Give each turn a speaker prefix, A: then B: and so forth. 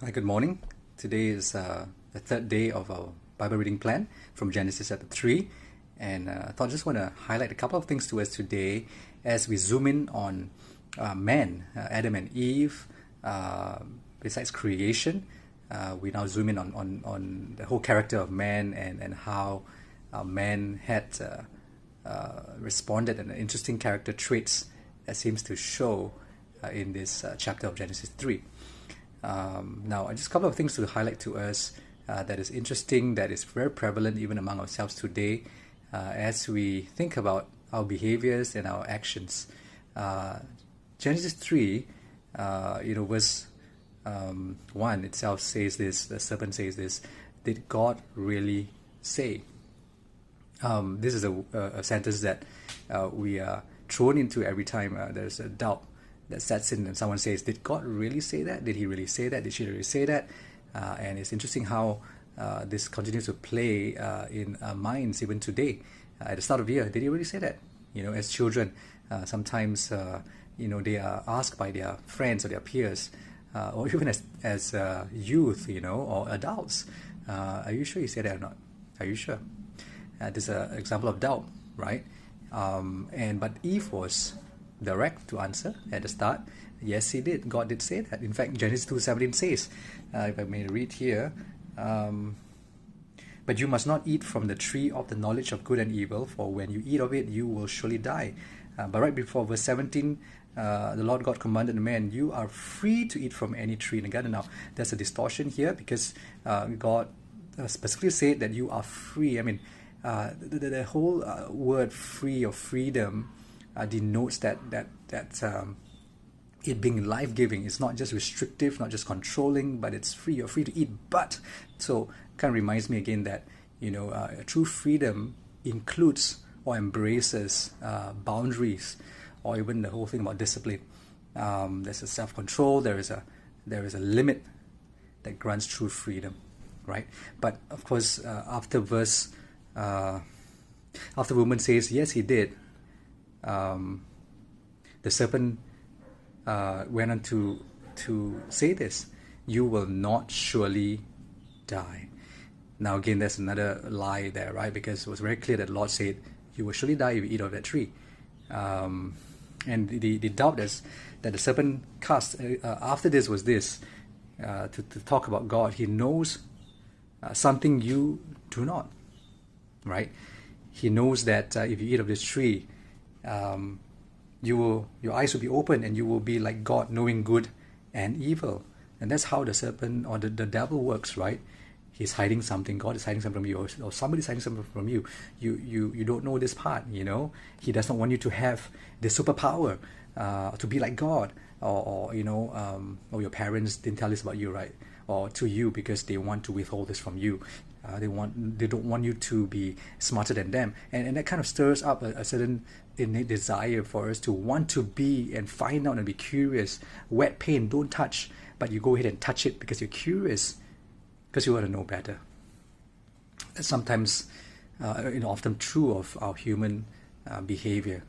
A: Hi, good morning. Today is the third day of our Bible reading plan from Genesis chapter 3. And I thought I just want to highlight a couple of things to us today as we zoom in on man, Adam and Eve. Besides creation, we now zoom in on the whole character of man and how man had responded, and interesting character traits that seems to show in this chapter of Genesis 3. Now, just a couple of things to highlight to us that is interesting, that is very prevalent even among ourselves today as we think about our behaviors and our actions. Genesis 3, verse 1 itself says this, the serpent says this: did God really say? This is a sentence that we are thrown into every time there's a doubt that sets in and someone says, did God really say that? Did he really say that? Did she really say that? And it's interesting how this continues to play in our minds even today. At the start of the year, did he really say that? As children, sometimes they are asked by their friends or their peers, or even as youth, or adults, are you sure you said that or not? Are you sure? This is an example of doubt, right? But Eve was direct to answer at the start. Yes, he did. God did say that. In fact, Genesis 2:17 says, if I may read here, but you must not eat from the tree of the knowledge of good and evil, for when you eat of it, you will surely die. But right before verse 17, the Lord God commanded the man, you are free to eat from any tree in the garden. Now, there's a distortion here because God specifically said that you are free. I mean, the whole word free or freedom denotes that it being life-giving. It's not just restrictive, not just controlling, but it's free. You're free to eat. But so kind of reminds me again that true freedom includes or embraces boundaries, or even the whole thing about discipline. There's a self-control. There is a limit that grants true freedom, right? But of course, after woman says yes, he did. The serpent went on to say this: you will not surely die. Now again, there's another lie there, right? Because it was very clear that the Lord said, you will surely die if you eat of that tree. And the doubt is that the serpent cast after this was this, to talk about God. He knows something you do not, right? He knows that if you eat of this tree, your eyes will be open and you will be like God, knowing good and evil. And that's how the serpent or the devil works, right? He's hiding something. God is hiding something from you, or somebody's hiding something from you. You don't know this part, He does not want you to have the superpower to be like God, or your parents didn't tell this about you, right? Or to you, because they want to withhold this from you. They don't want you to be smarter than them, and that kind of stirs up a certain innate desire for us to want to be and find out and be curious. Wet paint, don't touch, but you go ahead and touch it because you're curious, because you want to know better. That's sometimes often true of our human behavior.